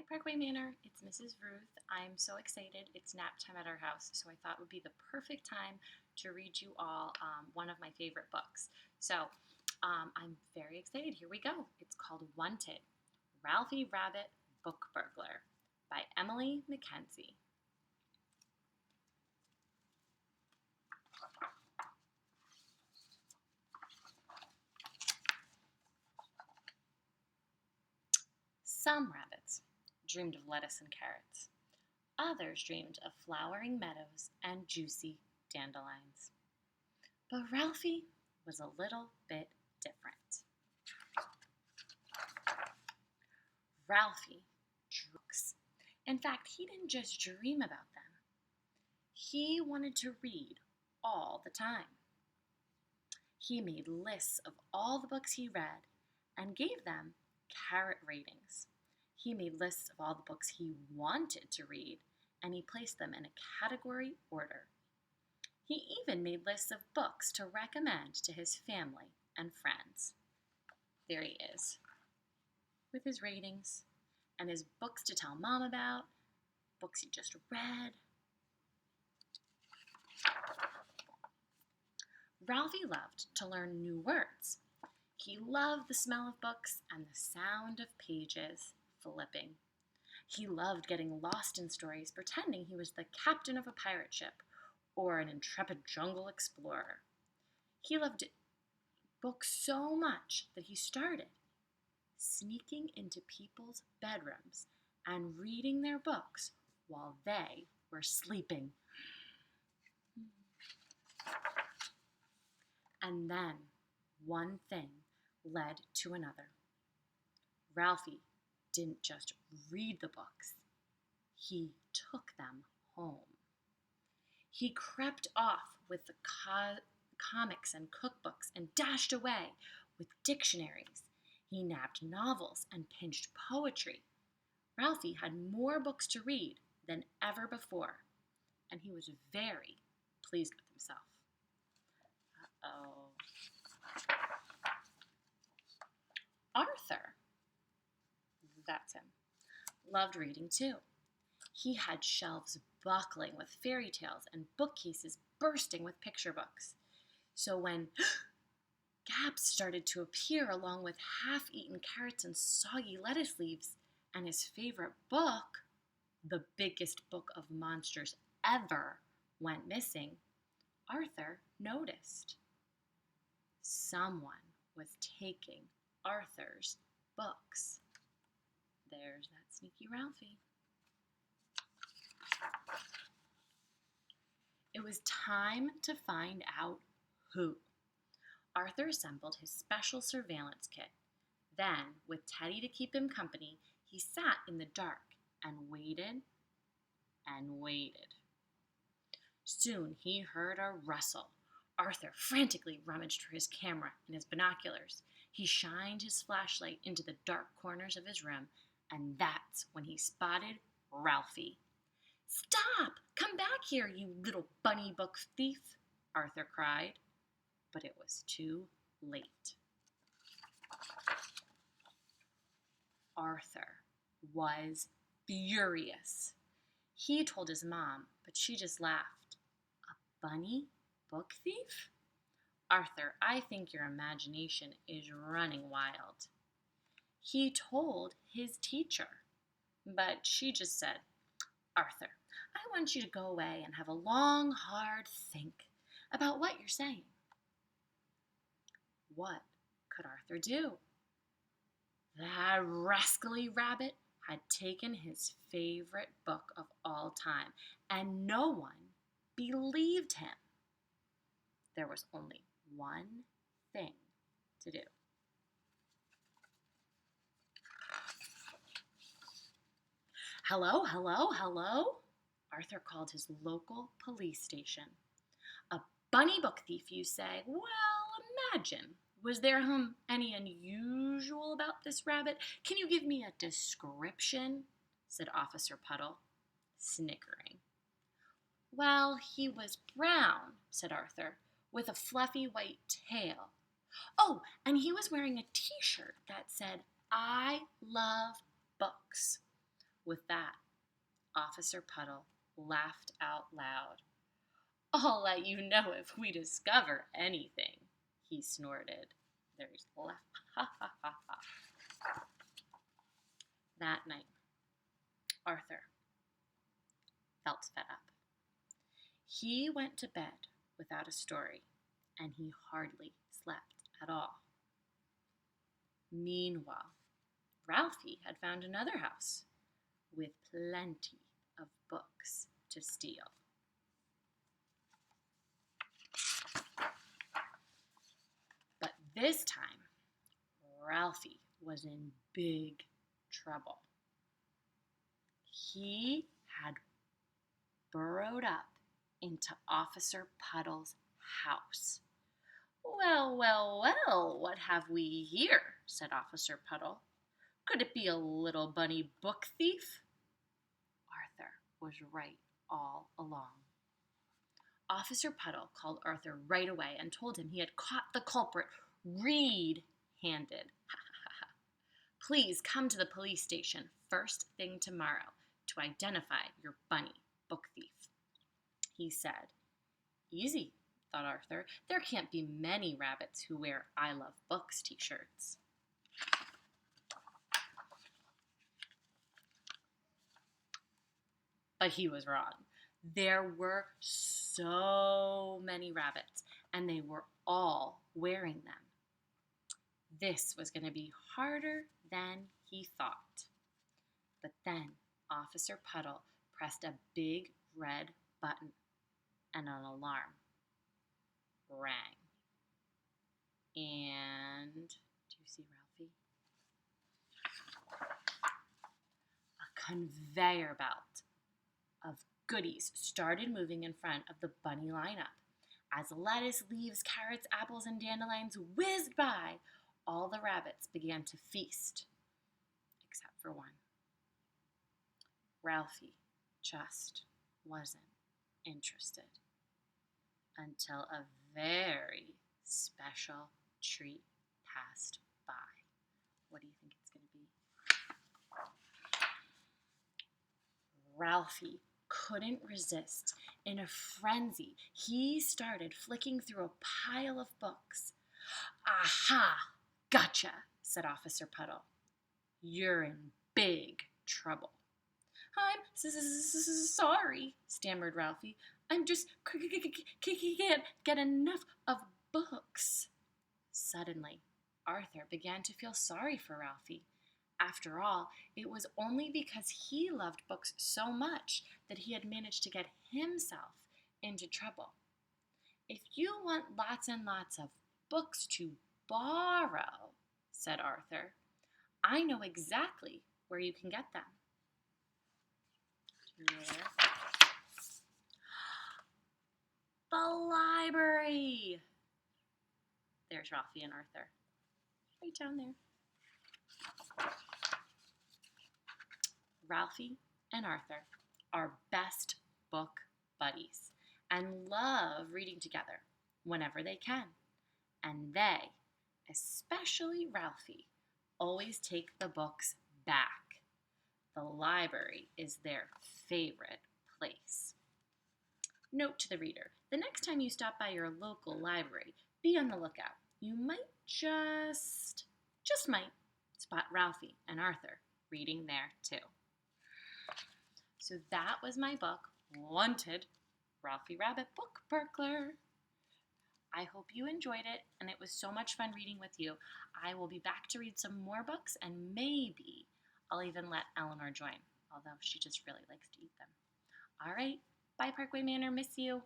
Parkway Manor, it's Mrs. Ruth. I'm so excited. It's nap time at our house, so I thought it would be the perfect time to read you all one of my favorite books. I'm very excited. Here we go. It's called Wanted, Ralfy Rabbit Book Burglar by Emily MacKenzie. Some rabbits dreamed of lettuce and carrots. Others dreamed of flowering meadows and juicy dandelions. But Ralfy was a little bit different. Ralfy drew books. In fact, he didn't just dream about them. He wanted to read all the time. He made lists of all the books he read and gave them carrot ratings. He made lists of all the books he wanted to read, and he placed them in a category order. He even made lists of books to recommend to his family and friends. There he is, with his ratings and his books to tell Mom about, books he just read. Ralfy loved to learn new words. He loved the smell of books and the sound of pages flipping. He loved getting lost in stories, pretending he was the captain of a pirate ship or an intrepid jungle explorer. He loved books so much that he started sneaking into people's bedrooms and reading their books while they were sleeping. And then one thing led to another. Ralfy didn't just read the books, he took them home. He crept off with the comics and cookbooks and dashed away with dictionaries. He nabbed novels and pinched poetry. Ralfy had more books to read than ever before, and he was very pleased with himself. Arthur, that's him, loved reading too. He had shelves buckling with fairy tales and bookcases bursting with picture books. So when gaps started to appear along with half-eaten carrots and soggy lettuce leaves, and his favorite book, the biggest book of monsters ever, went missing, Arthur noticed. Someone was taking Arthur's books. There's that sneaky Ralfy. It was time to find out who. Arthur assembled his special surveillance kit. Then, with Teddy to keep him company, he sat in the dark and waited and waited. Soon he heard a rustle. Arthur frantically rummaged for his camera and his binoculars. He shined his flashlight into the dark corners of his room, and that's when he spotted Ralfy. "Stop! Come back here, you little bunny book thief!" Arthur cried. But it was too late. Arthur was furious. He told his mom, but she just laughed. "A bunny book thief? Arthur, I think your imagination is running wild." He told his teacher, but she just said, "Arthur, I want you to go away and have a long, hard think about what you're saying." What could Arthur do? That rascally rabbit had taken his favorite book of all time, and no one believed him. There was only one thing to do. "Hello, hello, hello?" Arthur called his local police station. "A bunny book thief, you say? Well, imagine. Was there any unusual about this rabbit? Can you give me a description?" said Officer Puddle, snickering. "Well, he was brown," said Arthur, "with a fluffy white tail. Oh, and he was wearing a t-shirt that said, 'I love books.' With that, Officer Puddle laughed out loud. "I'll let you know if we discover anything," he snorted. There's left. Ha ha ha ha. That night, Arthur felt fed up. He went to bed without a story, and he hardly slept at all. Meanwhile, Ralfy had found another house with plenty of books to steal. But this time, Ralfy was in big trouble. He had burrowed up into Officer Puddle's house. "Well, well, well, what have we here?" said Officer Puddle. "Could it be a little bunny book thief?" Arthur was right all along. Officer Puddle called Arthur right away and told him he had caught the culprit red-handed. "Please come to the police station first thing tomorrow to identify your bunny book thief," he said. Easy, thought Arthur. There can't be many rabbits who wear "I love books" t-shirts. But he was wrong. There were so many rabbits, and they were all wearing them. This was going to be harder than he thought. But then Officer Puddle pressed a big red button, and an alarm rang. And do you see Ralfy? A conveyor belt of goodies started moving in front of the bunny lineup. As lettuce, leaves, carrots, apples, and dandelions whizzed by, all the rabbits began to feast, except for one. Ralfy just wasn't interested until a very special treat passed by. What do you think it's going to be? Ralfy couldn't resist. In a frenzy, he started flicking through a pile of books. "Aha! Gotcha," said Officer Puddle. "You're in big trouble." "I'm sorry," stammered Ralfy. "I'm just can't get enough of books." Suddenly, Arthur began to feel sorry for Ralfy. After all, it was only because he loved books so much that he had managed to get himself into trouble. "If you want lots and lots of books to borrow," said Arthur, "I know exactly where you can get them." The library! There's Ralfy and Arthur. Right down there. Ralfy and Arthur are best book buddies and love reading together whenever they can. And they, especially Ralfy, always take the books back. The library is their favorite place. Note to the reader: the next time you stop by your local library, be on the lookout. You might just might, spot Ralfy and Arthur reading there too. So that was my book, Wanted, Ralfy Rabbit Book Burglar. I hope you enjoyed it, and it was so much fun reading with you. I will be back to read some more books, and maybe I'll even let Eleanor join, although she just really likes to eat them. All right, bye Parkway Manor, miss you.